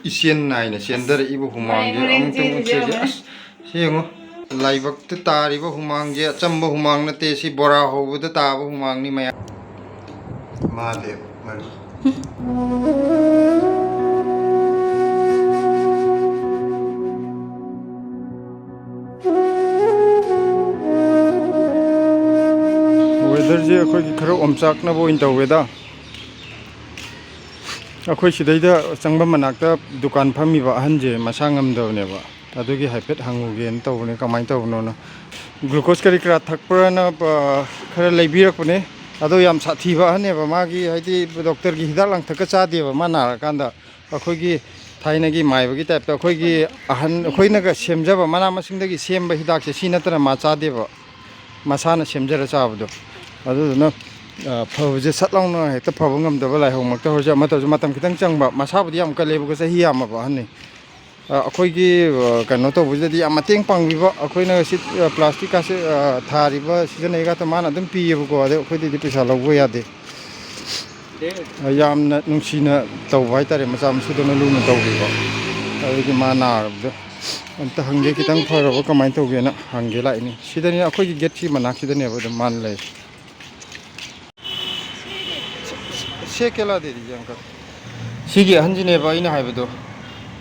Isian naina sender ibu humang je amtung utse as siengo laibak te tari ba humang je chamba humang na te si bora ho da ta ba humang ni maya ma de mari weather je khoi ki kharo omchak na bo in taweda अखोई सिदैदा चंगबा मनाक्ता दुकान फमीबा अहनजे मसा ngamdawneba adugi haipet hangugen tawne kamai tawno na glucose kari kra thakprana khara leibirakune ado yam sathiba haneba magi haidi doctor gi hidak lang thaka chadeba mana kanda akhoi gi thaina gi maiba gi type ta akhoi gi ahan khoina ga semjaba mana masingdagi semba hidak se sinatana ma chadeba masana semjara chabdo aduna फौजे सतलाउन हेक्ट फब ngमदबा लाइहोमक्ता होजा मतजु मतम खितंग चंगबा मसाबुदि याम कलेबुगा सही यामबा हने अखोइगी कनो तबुजदि याम मतेंग पांगबिबा अखोइना सि plastic कासे थारिबा सिजनैगा त मान अदम पियेबको अदे अखोइदि पैसा लौबो यादे यामना नुंसिना तौबा हाइतारे मचा मसुदना लुना तौबिबा अदि माना रबदो अंत हंगे खितंग फरबा कमाइ तौगेना हंगे लाइनि सिदनि अखोइगी गेट सि मना खिदनेबा द मान लै केला दे दीजिए अंकल सिगी हंजिनेबा इन हाइबदो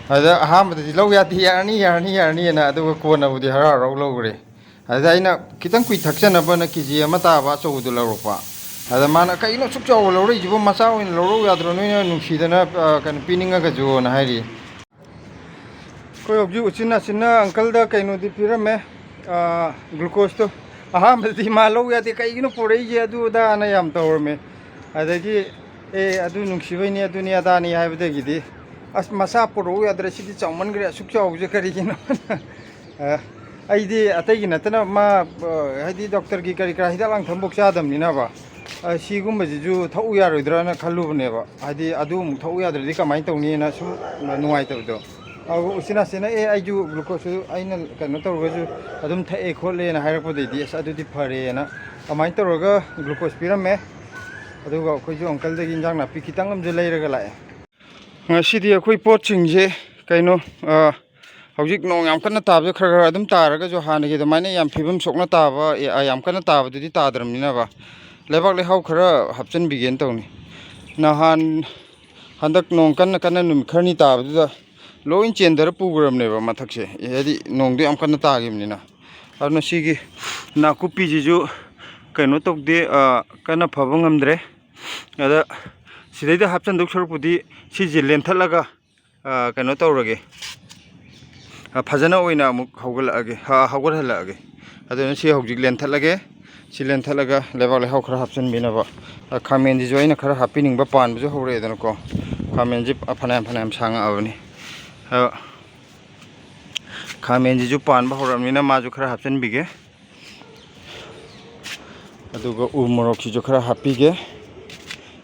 अदा अहामदि लौ याति यारनी ना अदुगा कोनाबुदि हरा रौ लौगरे अदा आइना खितंग कुइ थक्सनबा न केजी अमा ताबा चौदु लौरपा अदा माना कइनो सुक चौ लौरै जिबो मचा ओइन लौरौ याद्रो नोइना नुंसिदना कन पिनिंगा ग जो ना हाइरि कोइ अब्जु उचिना सिना अंकल दा कइनो दि पिरमे ग्लूकोज तो अहामदि मा लौ याति कइनो पुरै जे अदु दा ना याम तौरमे अदगी अदु नुंसिबैनि अदुनि अदानि हाइबदगिदि अस मसा पुरो याद्रे सिदि चाउमनग्रे सुक चाउजे करिगिनो आइदि अतैगि नतना मा हाइदि डॉक्टर की करि करा हिदा लांग थंबोक चादमनिना बा सिगुमबजिजु थौ यारोइद्राना खल्लुबनेबा हाइदि अदु मु थौ याद्रेदि कमाइ तौनिना सु नुवाइ तबदो आगु उसिना सिना आइजु ग्लूकोज आइना कनो तौरगजु अदुम थए खोलेना हाइरपदैदि अस अदुदि फरेना कमाइ तौरगा ग्लूकोज पिरमे अदुगा अखोइजु अंकल दगी इंजांग नापि खितंग अमजे लैरगा लाए ngasidi अखोइ पोटसिंगजे कइनो हौजिक नोंग याम कन्ना ताबजे खरखर अदुम तारगा जो हानगे दमाइना याम फिबम सोकना ताबा याम कन्ना ताबदुदि तादरमनिना बा लेबाक लेहाव खरा हपचन बिगेन तौनी नहान हंदक नोंग कन्ना कन्ना नुम खरनी ताबदुदा लोइन चेंदर पुगरमनेबा मथकसे यदि नोंगदु याम कन्ना तागिमनिना अदुना सिगी नाकुपीजिजु कइनो तौदे कन्ना फब ngamdre अदा सिदैदा हपचन दुक सरपुदि सिजे लेंथलगा कइनो तौरगे फजना ओइना अमुक हौगलअगे हौगरहलअगे अदुना सि हौजिक लेंथलगे सि लेंथलगा लेबाक लेहाव खरा हपचन बिनाबा खामेनजि जोइना खरा हापिनिंगबा पानबजु हौरेदनको खामेनजि फनाम सांगा अबनि खामेनजि जु पानबा हौरमनिना माजु खरा हपचन बिगे अदुगा उमोरokसिजु खरा हापिगे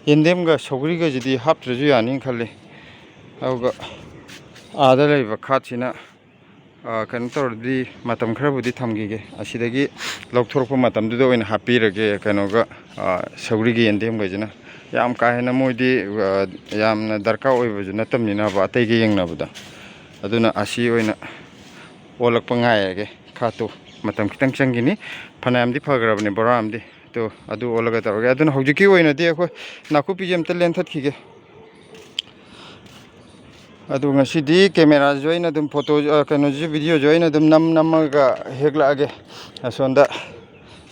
येंदेमगा सौगरिगा जिदि हापत्रजु यानि खल्ले अउगा आदा लैबा खाथिना कनो तौरदि मतम खराबुदि थमगिगे असिदगी लौथोरपा मतमदुदा ओइना हापिरगे कनोगा सौगरिगे येंदेमगा जना याम काहेना मोइदि यामना दरकार ओइबजु नतमनिना बा अतैगे येंगनाबदा अदुना असि ओइना ओलकपा ngaयगे खातो मतम खितंग चंगिनी फनामदि फगरबने बरामदि तो अदु ओलगा तौरगे अदुना हौजिकी ओइनादि अखोइ नाकुपीजे अमता लेंथतखिगे अदु ngasiदी कैमरा जोइना दम फोटो कनो जु वीडियो जोइना दम नमगा हेगलागे असोंदा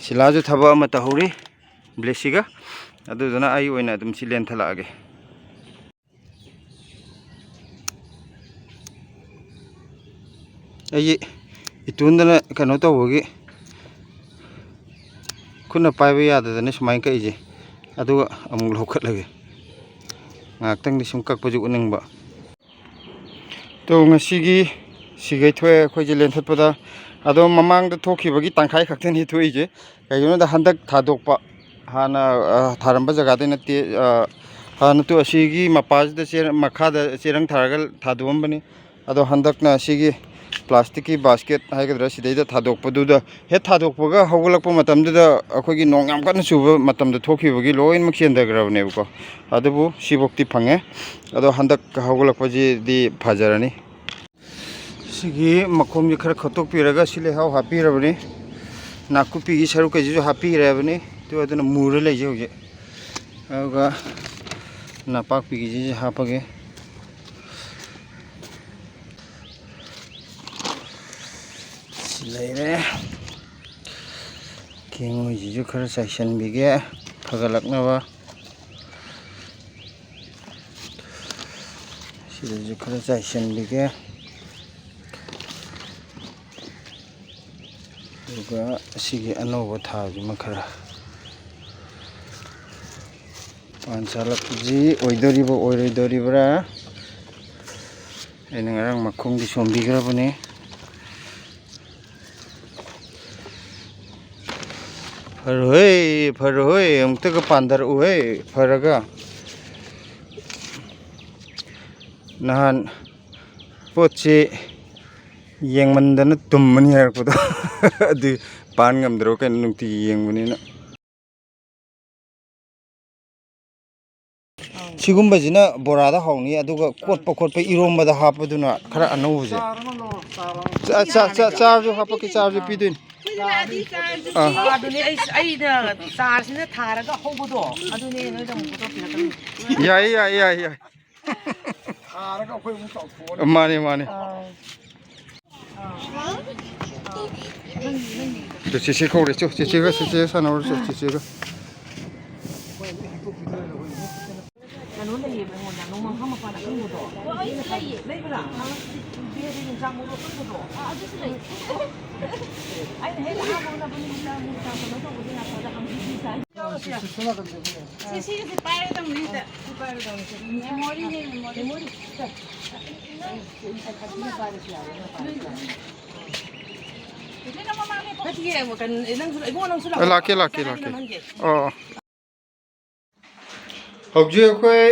सिलाजु थबा अमा तहौरी ब्लेसिगा अदुदना आई ओइना दम सि लेंथलागे आई इतुंदना कनो तौबगी खुना पाइबा याददने सुमाइ कइजे अदुगा अमुक लौखटलगे ngaktang di sum kakpaju uningba तो ngasiगी सिगैथोय खोजे लेंथपदा अदो ममांग द थोखिबगी तंखाय खक्थन हि थोइजे कयनो द हंदक थादोकपा हाना थारंबा जगा दे नते हाना तो असिगी मपाज द चेर मखा द चेरंग थारगल थादोमबनी अदो हंदक ना असिगी ꯄ꯭ꯂꯥꯁꯇꯤꯛꯀꯤ ꯕꯥꯁꯀꯦꯠ ꯍꯥꯏꯒꯗ꯭ꯔꯥ ꯁꯤꯗꯩꯗ ꯊꯥꯗꯣꯛꯄꯗꯨꯗ ꯍꯦꯛ ꯊꯥꯗꯣꯛꯄꯒ ꯍꯧꯒꯠꯂꯛꯄ ꯃꯇꯝꯗꯨꯗ ꯑꯩꯈꯣꯏꯒꯤ ꯅꯣꯡ ꯌꯥꯝ ꯀꯟꯅ ꯆꯨꯕ ꯃꯇꯝꯗ ꯊꯣꯛꯈꯤꯕꯒꯤ ꯂꯣꯏꯅꯃꯛ ꯆꯦꯟꯊꯈ꯭ꯔꯕꯅꯦꯕꯀꯣ ꯑꯗꯨꯕꯨ ꯁꯤꯐꯥꯎꯗꯤ ꯐꯪꯉꯦ ꯑꯗꯣ ꯍꯟꯗꯛ ꯍꯧꯒꯠꯂꯛꯄꯁꯤꯗꯤ ꯐꯖꯔꯅꯤ ꯁꯤꯒꯤ ꯃꯈꯣꯡꯁꯦ ꯈꯔ ꯈꯣꯠꯇꯣꯛꯄꯤꯔꯒ ꯁꯤ ꯂꯩꯍꯥꯎ ꯍꯥꯞꯄꯤꯔꯕꯅꯤ ꯅꯥꯀꯨꯞꯄꯤꯒꯤ ꯁꯔꯨꯛ ꯀꯩꯁꯤꯁꯨ ꯍꯥꯞꯄꯤꯔꯕꯅꯤ ꯑꯗꯨꯅ ꯃꯨꯔ ꯂꯩꯖꯩ ꯍꯧꯖꯤꯛ ꯑꯗꯨꯒ ꯅꯄꯥꯛꯄꯤꯒꯤꯁꯤ ꯍꯥꯞꯄꯒꯦ ꯂꯩꯔꯦ ꯀꯦꯡꯉꯣꯏꯁꯤꯁꯨ ꯈꯔ ꯆꯥꯏꯁꯤꯟꯕꯤꯒꯦ ꯐꯒꯠꯂꯛꯅꯕ ꯁꯤꯗꯁꯨ ꯈꯔ ꯆꯥꯏꯁꯤꯟꯕꯤꯒꯦ ꯑꯗꯨꯒ ꯑꯁꯤꯒꯤ ꯑꯅꯧꯕ ꯊꯥꯁꯤꯃ ꯈꯔ ꯄꯥꯟ ꯁꯥꯠꯂꯛꯄꯁꯤ ꯑꯣꯏꯗꯣꯔꯤꯕ ꯑꯣꯏꯔꯣꯏꯗꯣꯔꯤꯕ꯭ꯔꯥ ꯑꯩꯅ ꯉꯔꯥꯡ ꯃꯈꯣꯡꯗꯤ ꯁꯣꯝꯕꯤꯈ꯭ꯔꯕꯅꯤ ꯐꯔꯣꯏ ꯑꯃꯨꯛꯇꯒ ꯄꯥꯟꯊꯔꯛꯎꯍꯦ ꯐꯔꯒ नहान पोचे यंगमंदन तुमनी हारपदो अदु पान ngамdro kan nungti yengmunina सिगुम्बजिना बोरादा हावनी अदुगा कोटपा कोटपा इरोमबदा हापदुना खरा अनौबजे चार्जो हापके चार्जो पिदुन अदुने आइदा चार्जसिना थारगा हौबदो अदुने नोइदा मुखतो पिरकनी याई माने माने चेचे खौरे चेचे सानौर चेचे ननु लेबे मोना नोमा हमा पाना खंबदो लेबरा बेरे जामुरो खंबदो अदुसु ले आइना हे हामोना बनि मुना मुता बनो तो बुदिना पदा हम बिजि साइ सी पारे दम लिता पारे दम मेमोरी ने मेमोरी लाके oh hojje khoi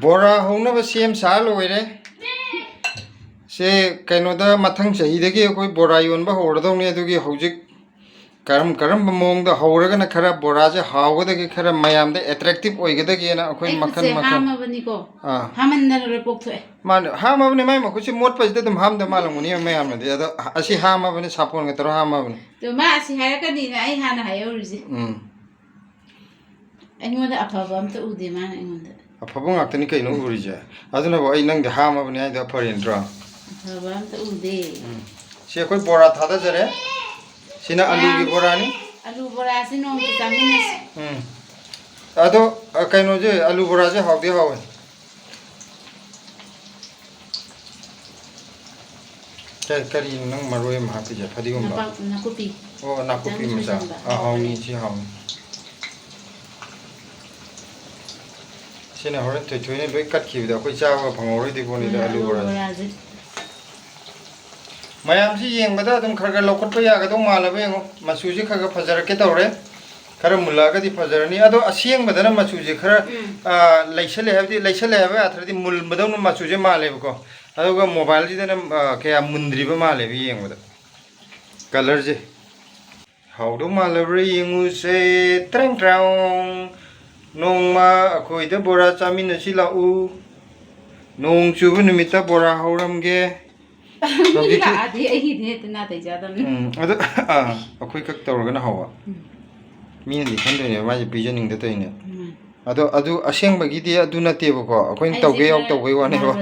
bora hona ba sem sa loire se kaino da mathang chahi dagi khoi bora yon ba hordawni adugi hojik karam mong da hawragana khara bora je hawgadagi khara mayam da attractive oigadagi na khoi makhan hama bani ko hamanna re pokthoi man hama bani mai makuchi mot pajda dum ham da malanguni mayam na de ado asi hama bani sapon ga taro hama bani to ma asi hayaka ni ai hana hayori ꯑꯩꯉꯣꯟꯗ ꯑꯐꯕ ꯑꯝꯇ ꯎꯗꯦ ꯃꯥꯅ ꯑꯩꯉꯣꯟꯗ ꯑꯐꯕ ꯉꯥꯛꯇꯅꯤ ꯀꯩꯅꯣ ꯎꯔꯤꯁꯦ ꯑꯗꯨꯅꯕꯨ ꯑꯩ ꯅꯪꯗꯤ ꯍꯥꯝꯃꯕꯅꯤ ꯍꯥꯏꯗꯣ ꯐꯔꯦꯟꯇ꯭ꯔꯣ ꯑꯐꯕ ꯑꯝꯇ ꯎꯗꯦ ꯁꯤ ꯑꯩꯈꯣꯏ ꯕꯣꯔꯥ ꯊꯥꯗꯖꯔꯦ ꯁꯤꯅ ꯑꯂꯨꯒꯤ ꯕꯣꯔꯥꯅꯤ ꯑꯂꯨ ꯕꯣꯔꯥꯁꯤ ꯅꯣꯡꯃ ꯆꯥꯃꯤꯟꯅꯁꯤ ꯑꯗꯣ ꯀꯩꯅꯣꯁꯦ ꯑꯂꯨ ꯕꯣꯔꯥꯁꯦ ꯍꯥꯎꯗꯤ ꯍꯥꯎꯋꯦ ꯀꯔꯤꯅꯣ ꯅꯪ ꯃꯔꯣꯏ ꯑꯃ ꯍꯥꯞꯄꯤꯁꯦ ꯐꯗꯤꯒꯣꯝꯕ ꯅꯥꯀꯨꯞꯄꯤ ꯑꯣ ꯅꯥꯀꯨꯞꯄꯤ ꯃꯆꯥ ꯍꯥꯎꯅꯤ ꯁꯤ ꯍꯥꯎꯅꯤ sini horen tu ini loik kat kiu dah, kau cawa pengoroi di pun itu alu boras. Mayam sih yang betul, tu kerja lokot paya kau tu malah berengo, masuji kerja fajar kita orang, kerja mula kau di fajar ni, ado asiang betul na masuji kerja laisale have, athar di mul betul na masuji malah beko, ado kau mobile sih tu na kayak mundri be malah be yang betul, color je, how tu malah be yang usai terang nongma akhoi da bora chamin si lau nong chubu nimita bora hauramge la adi ai ne tna tai jadam ado akhoi kak tawragana hawa mi ni khandone ma ji pijaning da toine ado asengba gi di adu nate bako akhoi tawge yaw tawge wane ba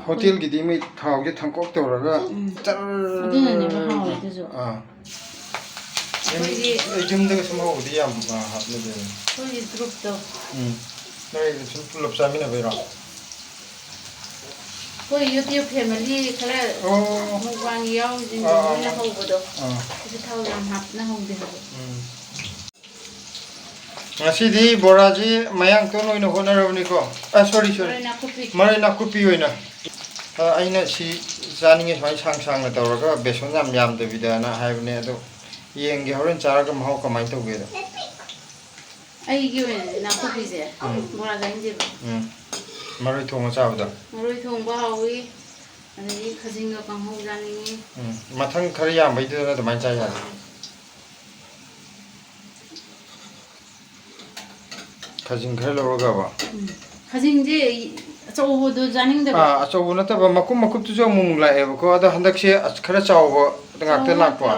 hotel gi di mi thawge thangkok tawraga adu ne ba hawa itu jumda semua udah ya hapne deh. Oh ini grup tuh. Nah ini cuma pulau sami na bera. Oh YouTube family kalau mungkin yau jadi mana hau bodoh. Itu tahu yang hapna hau deh. Nasi di boraji mayang tuh noino honor ni ko. Sorry. Marai nakupi oina. Aina si janinge soal sang na tahu raga beson jam deh bidana hai bne itu. Yang horen cara ke mau ke main tu gitu. Ayo gimana? Nak kopi je. Borak aja. Marui thong macam apa dah? Marui thong bahawi. ꯑꯗꯒꯤ ꯈꯖꯤꯡꯒ ꯀꯥꯡꯍꯧ ꯆꯥꯅꯤꯡꯉꯤ ꯃꯊꯪ ꯈꯔ ꯌꯥꯝꯕꯩꯗꯨꯗꯅ ꯑꯗꯨꯃꯥꯏꯅ ꯆꯥ ꯌꯥꯔꯦ ꯈꯖꯤꯡ ꯈꯔ ꯂꯧꯔꯒꯕ ꯈꯖꯤꯡꯁꯦ ꯑꯆꯧꯕꯗꯣ ꯆꯥꯅꯤꯡꯗꯕ ꯑꯆꯧꯕ ꯅꯠꯇꯕ ꯃꯀꯨꯞꯇꯨꯁꯨ ꯑꯃꯨꯛ ꯂꯥꯛꯑꯦꯕꯀꯣ ꯑꯗꯣ ꯍꯟꯗꯛꯁꯦ ꯈꯔ ꯆꯥꯎꯕ ꯉꯥꯛꯇ ꯂꯥꯛꯄ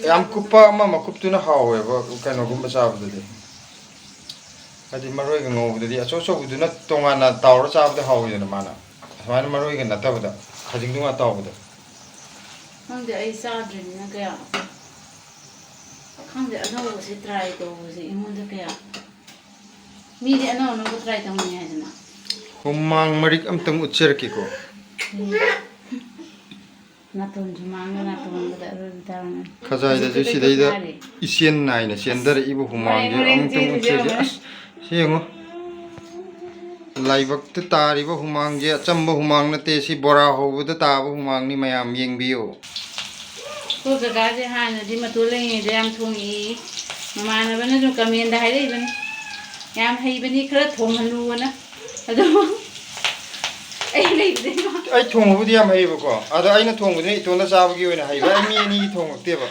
ꯌꯥꯝ ꯀꯨꯞꯄ ꯑꯃ ꯃꯀꯨꯞꯇꯨꯅ ꯍꯥꯎꯋꯦꯕ ꯀꯩꯅꯣꯒꯨꯝꯕ ꯆꯥꯕꯗꯗꯤ ꯍꯥꯏꯗꯤ ꯃꯔꯣꯏꯒ ꯉꯧꯕꯗꯗꯤ ꯑꯆꯧꯕꯗꯨꯅ ꯇꯣꯉꯥꯟꯅ ꯇꯥꯎꯔ ꯆꯥꯕꯗ ꯍꯥꯎꯋꯤꯗꯅ ꯃꯥꯅ ꯑꯁꯨꯃꯥꯏꯅ ꯃꯔꯣꯏꯒ ꯅꯠꯇꯕꯗ ꯈꯖꯤꯡꯗꯨꯒ ꯇꯥꯎꯕꯗ ꯈꯪꯗꯦ ꯑꯩ ꯆꯥꯗ꯭ꯔꯤꯕꯅꯤꯅ ꯀꯌꯥ ꯈꯪꯗꯦ ꯑꯅꯧꯕꯁꯦ ꯇ꯭ꯔꯥꯏ ꯇꯧꯕꯁꯦ ꯑꯩꯉꯣꯟꯗ ꯀꯌꯥ ꯃꯤꯗꯤ ꯑꯅꯧ ꯑꯅꯧꯕ ꯇ꯭ꯔꯥꯏ ꯇꯧꯅꯤꯡꯉꯦ ꯍꯥꯏꯗꯅ ꯍꯨꯃꯥꯡ ꯃꯔꯤꯛ ꯑꯝꯇꯪ ꯎꯠꯆꯔꯛꯀꯦꯀꯣ 나쁜 주망은 나쁜 거다 그러다는 ꯈꯖꯥꯏꯗꯁꯨ ꯁꯤꯗꯩꯗ 이시엔 나이ꯅ ꯆꯦꯟꯗꯔꯛꯏꯕ ꯍꯨꯃꯥꯡꯁꯦ ꯑꯃꯨꯛꯇꯪ ꯎꯠꯆꯒꯦ ꯑꯁ ꯁꯤ ꯌꯦꯡꯉꯣ ꯂꯥꯏꯕꯛꯇ ꯇꯥꯔꯤꯕ ꯍꯨꯃꯥꯡꯁꯦ ꯑꯆꯝꯕ ꯍꯨꯃꯥꯡ ꯅꯠꯇꯦ ꯁꯤ ꯕꯣꯔꯥ ꯍꯧꯕꯗ ꯇꯥꯕ ꯍꯨꯃꯥꯡꯅꯤ ꯃꯌꯥꯝ ꯌꯦꯡꯕꯤꯌꯨ ꯈꯣꯏ ꯀꯀꯥꯁꯦ ꯍꯥꯟꯅꯗꯤ ꯃꯇꯣ ꯂꯩꯉꯩꯗ ꯌꯥꯝ ꯊꯣꯡꯉꯤ ꯃꯃꯥꯟꯅꯕꯅꯁꯨ ꯀꯃꯦꯟꯗ ꯍꯥꯏꯔꯛꯏꯕꯅꯤ ꯌꯥꯝ ꯍꯩꯕꯅꯤ ꯈꯔ ꯊꯣꯡꯍꯜꯂꯨꯑꯣꯅ ꯑꯗꯣ ꯑꯩ ꯊꯣꯡꯕꯕꯨꯗꯤ ꯌꯥꯝ ꯍꯩꯌꯦꯕꯀꯣ ꯑꯗꯣ ꯑꯩꯅ ꯊꯣꯡꯕꯗꯨꯅ ꯏꯇꯣꯟꯗ ꯆꯥꯕꯒꯤ ꯑꯣꯏꯅ ꯍꯩꯕ ꯑꯩ ꯃꯤ ꯑꯅꯤꯒꯤ ꯊꯣꯡꯉꯛꯇꯦꯕ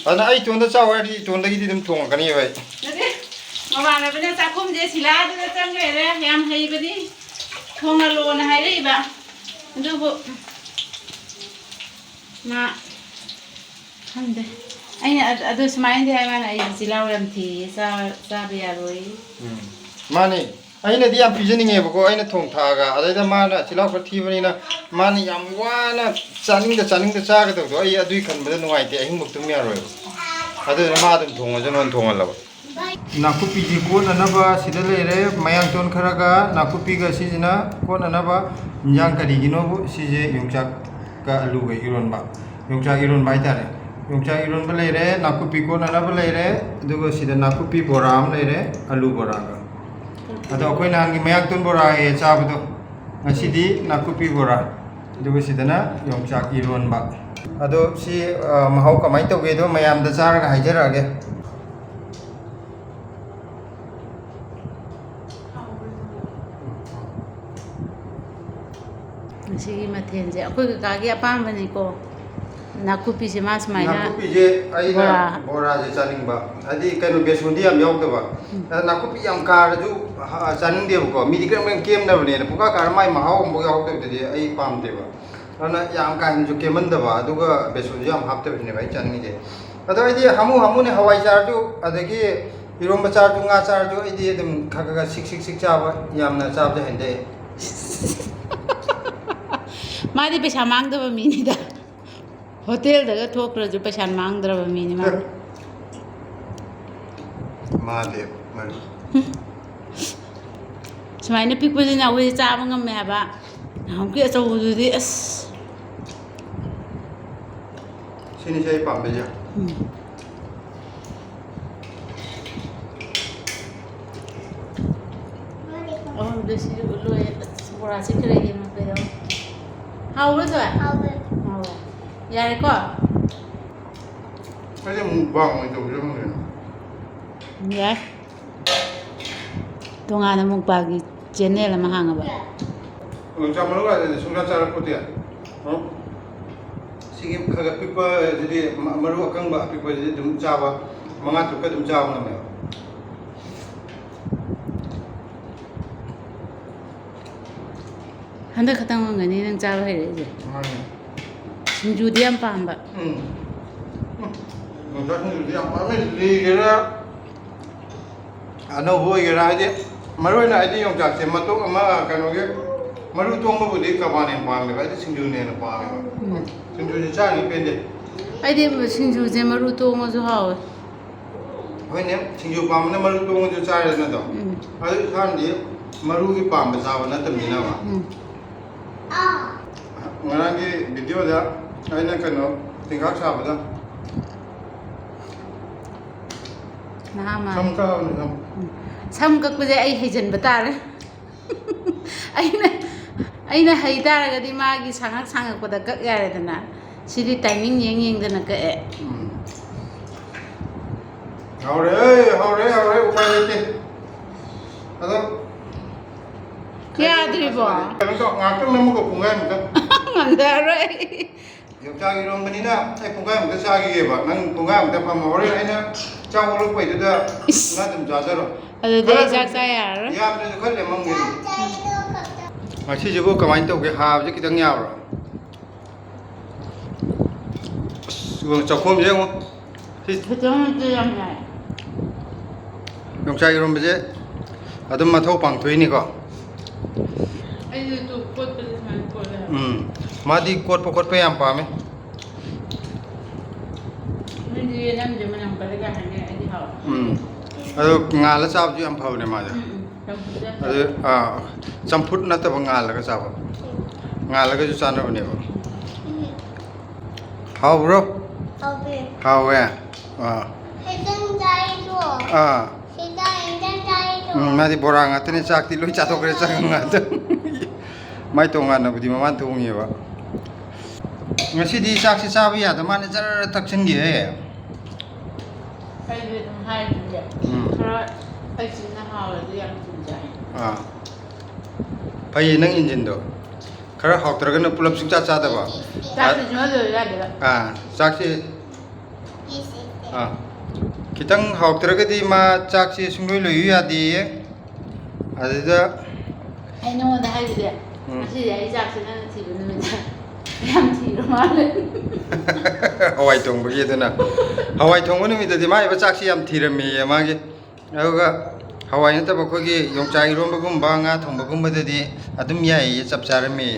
ꯑꯗꯨꯅ ꯑꯩ ꯏꯇꯣꯟꯗ ꯆꯥꯎ ꯍꯥꯏꯔꯗꯤ ꯏꯇꯣꯟꯗꯒꯤꯗꯤ ꯑꯗꯨꯝ ꯊꯣꯡꯉꯛꯀꯅꯤꯕ ꯑꯩ ꯃꯃꯥꯟꯅꯕꯅ ꯆꯥꯛꯈꯨꯝꯁꯦ ꯁꯤꯂꯥꯗꯨꯗ ꯆꯪꯈ꯭ꯔꯦ ꯌꯥꯝ ꯍꯩꯕꯅꯤ ꯊꯣꯡꯍꯜꯂꯣꯅ ꯍꯥꯏꯔꯛꯏꯕ ꯑꯗꯨꯕꯨ ꯃꯥ ꯈꯪꯗꯦ ꯑꯩꯅ ꯑꯗꯨ ꯁꯨꯃꯥꯏꯅꯗꯤ ꯍꯥꯏ ꯃꯥꯅ ꯑꯩ ꯆꯤꯜꯍꯥꯎ ꯌꯥꯝ ꯊꯤꯌꯦ ꯆꯥꯕ ꯌꯥꯔꯣꯏ ꯃꯥꯅꯤ ꯑꯩꯅꯗꯤ ꯌꯥꯝ ꯄꯤꯖꯅꯤꯡꯉꯦꯕꯀꯣ ꯑꯩꯅ ꯊꯣꯡ ꯊꯥꯛꯑꯒ ꯑꯗꯩꯗ ꯃꯥꯅ ꯆꯤꯜꯍꯥꯎ ꯈꯔ ꯊꯤꯕꯅꯤꯅ ꯃꯥꯅ ꯌꯥꯝ ꯋꯥꯅ ꯆꯥꯅꯤꯡꯗ ꯆꯥꯒꯗꯕꯗꯣ ꯑꯩ ꯑꯗꯨꯒꯤ ꯈꯟꯕꯗ ꯅꯨꯡꯉꯥꯏꯇꯦ ꯑꯍꯤꯡꯃꯛ ꯇꯨꯝ ꯌꯥꯔꯣꯏꯕ ꯑꯗꯨꯗꯨꯅ ꯃꯥ ꯑꯗꯨꯝ ꯊꯣꯡꯉꯁꯨ ꯊꯣꯡꯍꯜꯂꯕ ꯅꯥꯀꯨꯞꯄꯤꯁꯤ ꯀꯣꯠꯅꯅꯕ ꯁꯤꯗ ꯂꯩꯔꯦ ꯃꯌꯥꯡꯇꯣꯟ ꯈꯔꯒ ꯅꯥꯀꯨꯞꯄꯤꯒ ꯁꯤꯁꯤꯅ ꯀꯣꯠꯅꯅꯕ ꯏꯟꯖꯥꯡ ꯀꯔꯤꯒꯤꯅꯣꯕꯨ ꯁꯤꯁꯦ ꯌꯣꯡꯆꯥꯛꯀ ꯑꯂꯨꯒ ꯏꯔꯣꯟꯕ ꯌꯣꯡꯆꯥꯛ ꯏꯔꯣꯟꯕ ꯍꯥꯏꯇꯥꯔꯦ ꯌꯣꯡꯆꯥꯛ ꯏꯔꯣꯟꯕ ꯂꯩꯔꯦ ꯅꯥꯀꯨꯞꯄꯤ ꯀꯣꯠꯅꯅꯕ ꯂꯩꯔꯦ ꯑꯗꯨꯒ ꯁꯤꯗ ꯅꯥꯀꯨꯞꯄꯤ ꯕꯣꯔꯥ ꯑꯃ ꯂꯩꯔꯦ ꯑꯂꯨ ꯕꯣꯔꯥꯒ ꯑꯗꯣ ꯑꯩꯈꯣꯏ ꯅꯍꯥꯟꯒꯤ ꯃꯌꯥꯡꯇꯣꯟ ꯕꯣꯔꯥ ꯆꯥꯕꯗꯣ ꯉꯁꯤꯗꯤ ꯅꯥꯀꯨꯞꯄꯤ ꯕꯣꯔꯥ ꯑꯗꯨꯒ ꯁꯤꯗꯅ ꯌꯣꯡꯆꯥꯛ ꯏꯔꯣꯟꯕ ꯑꯗꯣ ꯁꯤ ꯃꯍꯥꯎ ꯀꯃꯥꯏꯅ ꯇꯧꯒꯦꯗꯣ ꯃꯌꯥꯝꯗ ꯆꯥꯔꯒ ꯍꯥꯏꯖꯔꯛꯑꯒꯦ ꯉꯁꯤꯒꯤ ꯃꯊꯦꯜꯁꯦ ꯑꯩꯈꯣꯏ ꯀꯀꯥꯒꯤ ꯑꯄꯥꯝꯕꯅꯤꯀꯣ ꯅꯥꯀꯨꯞꯄꯤꯁꯦ ꯃꯥ ꯁꯨꯃꯥꯏꯅ ꯅꯥꯀꯨꯞꯄꯤꯁꯦ ꯑꯩꯅ ꯕꯣꯔꯥꯁꯦ ꯆꯥꯅꯤꯡꯕ ꯍꯥꯏꯗꯤ ꯀꯩꯅꯣ ꯕꯦꯁꯣꯟꯗꯤ ꯌꯥꯝ ꯌꯥꯎꯗꯕ ꯅꯥꯀꯨꯞꯄꯤ ꯌꯥꯝ ꯀꯥꯔꯁꯨ ꯆꯥꯅꯤꯡꯗꯦꯕꯀꯣ ꯃꯤꯗꯤ ꯀꯔꯝ ꯀꯦꯝꯅꯕꯅꯦꯅ ꯄꯨꯀꯥ ꯀꯥꯔ ꯃꯥꯏ ꯃꯍꯥꯎ ꯑꯃꯐꯥꯎ ꯌꯥꯎꯗꯕꯗꯨꯗꯤ ꯑꯩ ꯄꯥꯝꯗꯦꯕ ꯑꯗꯨꯅ ꯌꯥꯝ ꯀꯥ ꯍꯦꯟꯅꯁꯨ ꯀꯦꯝꯍꯟꯗꯕ ꯑꯗꯨꯒ ꯕꯦꯁꯣꯟꯁꯨ ꯌꯥꯝ ꯍꯥꯞꯇꯕꯁꯤꯅꯦꯕ ꯑꯩ ꯆꯥꯅꯤꯡꯉꯤꯁꯦ ꯑꯗꯣ ꯑꯩꯗꯤ ꯍꯥꯃꯨꯅꯦ ꯍꯋꯥꯏ ꯆꯥꯔꯁꯨ ꯑꯗꯒꯤ ꯏꯔꯣꯝꯕ ꯆꯥꯔꯁꯨ ꯉꯥ ꯆꯥꯔꯁꯨ ꯑꯩꯗꯤ ꯑꯗꯨꯝ ꯈꯔ ꯁꯤꯛ ꯆꯥꯕ ꯌꯥꯝꯅ ꯆꯥꯕꯁꯦ ꯍꯩꯅꯩ मादी पैसा मांगदब मीनीदा होटल दगा थोक्रजु पैसा मांगद्रब मीनी मा मादे मरी सुमाइना पिकपजिना वे चाब ngam haba हमके अचौदुदी अस सिनी से पाम्बे जा और देसी लोए बोरा से करे ये मा पेदो हाउ रे तो हाउ यार को अरे मुबांग में तो जो है यार तोंगाना मुबागी चैनल अमा हांगबा ꯂꯣꯡꯆꯥꯛ ꯃꯔꯨ ꯍꯥꯏꯗꯤ ꯁꯨꯡꯆꯥ ꯆꯥꯔꯛꯄꯗꯤ ꯁꯤꯒꯤ ꯈꯔ ꯄꯤꯛꯄꯁꯤꯗꯤ ꯃꯔꯨ ꯑꯀꯪꯕ ꯑꯄꯤꯛꯄꯁꯤꯗꯤ ꯑꯗꯨꯝ ꯆꯥꯕ 5-6 ꯑꯗꯨꯝ ꯆꯥꯕ ꯉꯝꯃꯦꯕ हंदक खतंग मंगनी नंग चाव हैरेजे सिंजुदी याम पांबा ꯂꯣꯡꯆꯥꯛ ꯁꯤꯡꯖꯨꯗꯤ ꯌꯥꯝ ꯄꯥꯝꯃꯦ ꯂꯤꯒꯦꯔꯥ ꯑꯅꯧꯕ ꯑꯣꯏꯒꯦꯔꯥ ꯍꯥꯏꯗꯤ ꯃꯔꯨꯑꯣꯏꯅ ꯑꯩꯗꯤ ꯌꯣꯡꯆꯥꯛꯁꯦ ꯃꯇꯣꯛ ꯑꯃ ꯀꯩꯅꯣꯒꯤ ꯃꯔꯨ ꯇꯣꯡꯕꯕꯨꯗꯤ ꯀꯕꯥꯅ ꯍꯦꯟꯅ ꯄꯥꯝꯃꯦꯕ ꯑꯩꯗꯤ ꯁꯤꯡꯖꯨꯅ ꯍꯦꯟꯅ ꯄꯥꯝꯃꯦꯕ ꯁꯤꯡꯖꯨꯁꯦ ꯆꯥꯔꯤꯉꯩ ꯄꯦꯟꯗꯦ ꯑꯩꯗꯤ ꯁꯤꯡꯖꯨꯁꯦ ꯃꯔꯨ ꯇꯣꯡꯉꯁꯨ ꯍꯥꯎꯋꯦ ꯍꯣꯏꯅꯦ ꯁꯤꯡꯖꯨ ꯄꯥꯝꯕꯅ ꯃꯔꯨ ꯇꯣꯡꯉꯁꯨ ꯆꯥꯔꯦꯗꯅꯗꯣ ꯑꯗꯨ ꯏꯁꯥꯅꯗꯤ ꯃꯔꯨꯒꯤ ꯄꯥꯝꯕ ꯆꯥꯕ ꯅꯠꯇꯕꯅꯤꯅꯕ ꯉꯔꯥꯡꯒꯤ ꯚꯤꯗꯤꯑꯣꯗ ꯑꯩꯅ ꯀꯩꯅꯣ ꯇꯤꯡꯈꯥꯛ ꯁꯥꯕꯗ ꯁꯝ ꯀꯛꯄꯁꯦ ꯑꯩ ꯍꯩꯖꯟꯕ ꯇꯥꯔꯦ ꯑꯩꯅ ꯍꯩ ꯇꯥꯔꯒꯗꯤ ꯃꯥꯒꯤ ꯁꯥꯡꯉꯛꯄꯗ ꯀꯛ ꯌꯥꯔꯦꯗꯅ ꯁꯤꯗꯤ ꯇꯥꯏꯃꯤꯡ ꯌꯦꯡꯗꯅ ꯀꯛꯑꯦ ꯍꯥꯎꯔꯦ ꯎꯄꯥꯏ ꯂꯩꯇꯦ ꯑꯗꯣ ꯌꯥꯗ꯭ꯔꯤꯕꯣ ꯀꯩꯅꯣ ꯇꯧ ꯉꯥꯛꯇꯪ ꯅꯝꯃꯒ ꯄꯨꯡꯈꯥꯏꯃꯨꯛꯇꯪ ꯉꯝꯖꯔꯣꯏ ꯌꯣꯡꯆꯥꯛ ꯏꯔꯣꯟꯕꯅꯤꯅ ꯑꯩ ꯄꯨꯡꯈꯥꯏꯃꯨꯛꯇ ꯆꯥꯈꯤꯒꯦꯕ ꯅꯪ ꯄꯨꯡꯈꯥꯏꯃꯨꯛꯇ ꯐꯝꯃ ꯍꯣꯔꯦꯟ ꯑꯩꯅ ꯆꯥꯛ ꯑꯣꯜꯂꯛꯄꯩꯗꯨꯗ ꯅꯪ ꯑꯗꯨꯝ ꯆꯥꯖꯔꯣ ꯑꯗꯨꯗꯤ ꯑꯩ ꯆꯥꯛ ꯆꯥ ꯌꯥꯔꯔꯣꯏ ꯌꯥꯝꯅꯁꯨ ꯈꯔ ꯂꯦꯝꯃꯝꯒꯦ ꯉꯁꯤꯁꯤꯕꯨ ꯀꯃꯥꯏꯅ ꯇꯧꯒꯦ ꯍꯥꯕꯁꯦ ꯈꯤꯇꯪ ꯌꯥꯕ꯭ꯔꯣ ꯑꯁ ꯆꯥꯛꯈꯣꯝꯁꯦ ꯌꯦꯡꯉꯣ ꯈꯤꯇꯪꯗꯤ ꯌꯥꯝ ꯌꯥꯏ ꯌꯣꯡꯆꯥꯛ ꯏꯔꯣꯟꯕꯁꯦ ꯑꯗꯨꯝ ꯃꯊꯧ ꯄꯥꯡꯊꯣꯛꯏꯅꯤꯀꯣ ꯑꯩꯁꯨ ꯀꯣꯠꯄꯁꯦ ꯁꯨꯃꯥꯏꯅ ꯀꯣꯠꯂꯦ ꯃꯥꯗꯤ ꯀꯣꯠꯄ ꯈꯣꯠꯄ ꯌꯥꯝ ꯄꯥꯝꯃꯦ ꯃꯤꯗꯤ ꯅꯪꯁꯦ ꯃꯅꯝ ꯀꯜꯂꯒ ꯍꯥꯏꯅꯩ ꯑꯩꯗꯤ ꯍꯥꯎꯋꯦ ꯑꯗꯣ ꯉꯥꯜꯂ ꯆꯥꯕꯁꯨ ꯌꯥꯝ ꯐꯕꯅꯦ ꯃꯥꯁꯦ ꯑꯗꯨ ꯆꯝꯐꯨꯠ ꯅꯠꯇꯕ ꯉꯥꯜꯂꯒ ꯆꯥꯕ ꯉꯥꯜꯂꯒꯁꯨ ꯆꯥꯅꯕꯅꯦꯕ ꯍꯥꯎꯕ꯭ꯔോ ꯍꯥꯎꯋꯦ ꯃꯥꯗꯤ ꯕꯣꯔꯥ ꯉꯥꯛꯇꯅꯦ ꯆꯥꯛꯇꯤ ꯂꯣꯏ ꯆꯥꯊꯣꯛꯈ꯭ꯔꯦ ꯆꯥꯛ ꯉꯥꯛꯇ ꯃꯥꯏ ꯇꯣꯉꯥꯟꯅꯕꯨꯗꯤ ꯃꯃꯥꯟ ꯊꯣꯡꯉꯦꯕ ꯉꯁꯤꯗꯤ ꯆꯥꯛꯁꯤ ꯆꯥꯕ ꯌꯥꯗ ꯃꯥꯅ ꯖꯔ ꯊꯛꯆꯤꯟꯒꯦ ꯑꯩꯁꯨ ꯑꯗꯨꯝ ꯍꯥꯏꯔꯤꯁꯦ ꯈꯔ ꯑꯩꯁꯤꯅ ꯍꯥꯎꯔꯗꯤ ꯌꯥꯝ ꯊꯨꯝꯖꯥꯏ ꯐꯩꯌꯦ ꯅꯪ ꯏꯟꯖꯤꯟꯗꯣ खरा हाउत्रगन पुलप सुचा चादबा चाकसे खितंग हाउत्रगदी मा चाकसे सुंगलोय लोय यादे अदुदा आई नोंदा हाइदे असि याई चाकसे नन थिबो नमिदा याम थिरो माले हवाई थोंबगी दना हवाई थोंबो नमिददि मा एबा चाकसे याम थिरमे मागे अगुगा हवाई नतबा खोगी योंचाई रोंबगुंबा nga थोंबगुंबददि अदुम याई चप चारमे